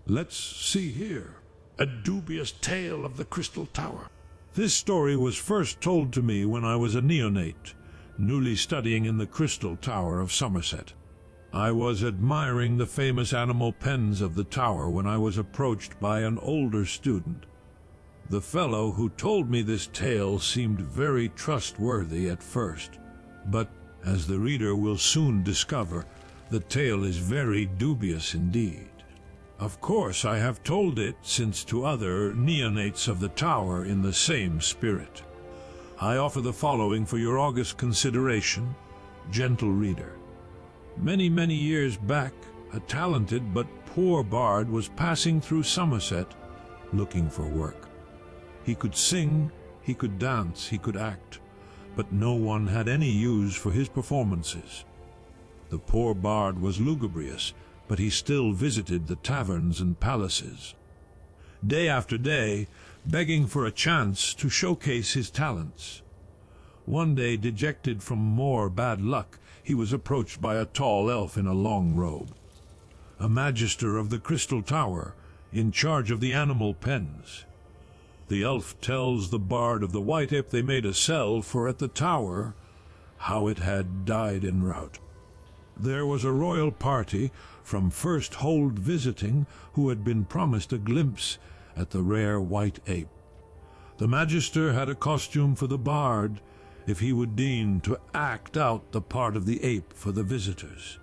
Let's see here. A Dubious Tale of the Crystal Tower. This story was first told to me when I was a neonate, newly studying in the Crystal Tower of Somerset. I was admiring the famous animal pens of the tower when I was approached by an older student. The fellow who told me this tale seemed very trustworthy at first, but as the reader will soon discover, the tale is very dubious indeed. Of course, I have told it since to other neonates of the tower in the same spirit. I offer the following for your august consideration, gentle reader. Many, many years back, a talented but poor bard was passing through Somerset looking for work. He could sing, he could dance, he could act, but no one had any use for his performances. The poor bard was lugubrious, but he still visited the taverns and palaces, day after day, begging for a chance to showcase his talents. One day, dejected from more bad luck, he was approached by a tall elf in a long robe, a magister of the Crystal Tower, in charge of the animal pens. The elf tells the bard of the white ape they made a cell for at the tower, how it had died en route. There was a royal party from First Hold visiting who had been promised a glimpse at the rare white ape. The magister had a costume for the bard if he would deign to act out the part of the ape for the visitors.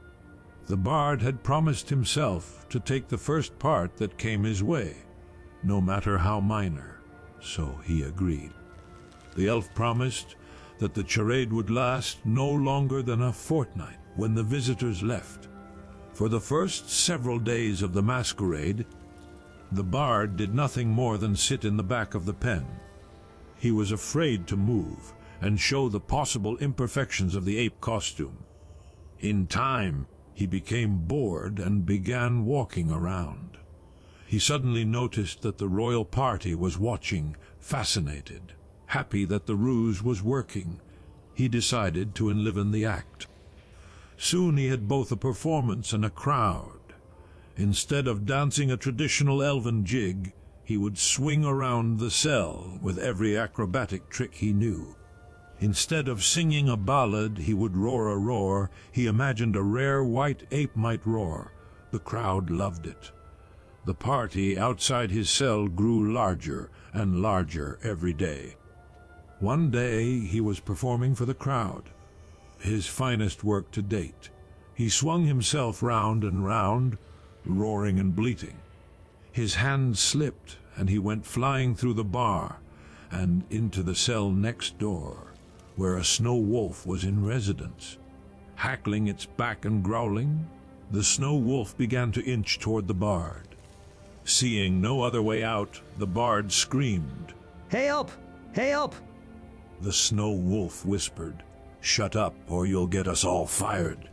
The bard had promised himself to take the first part that came his way, no matter how minor, so he agreed. The elf promised that the charade would last no longer than a fortnight when the visitors left. For the first several days of the masquerade, the bard did nothing more than sit in the back of the pen. He was afraid to move and show the possible imperfections of the ape costume. In time, he became bored and began walking around. He suddenly noticed that the royal party was watching, fascinated. Happy that the ruse was working, he decided to enliven the act. Soon he had both a performance and a crowd. Instead of dancing a traditional elven jig, he would swing around the cell with every acrobatic trick he knew. Instead of singing a ballad, he would roar a roar he imagined a rare white ape might roar. The crowd loved it. The party outside his cell grew larger and larger every day. One day he was performing for the crowd, his finest work to date. He swung himself round and round, roaring and bleating. His hand slipped, and he went flying through the bar and into the cell next door, where a snow wolf was in residence. Hackling its back and growling, the snow wolf began to inch toward the bard. Seeing no other way out, the bard screamed, "Help! Help!" The snow wolf whispered, "Shut up, or you'll get us all fired."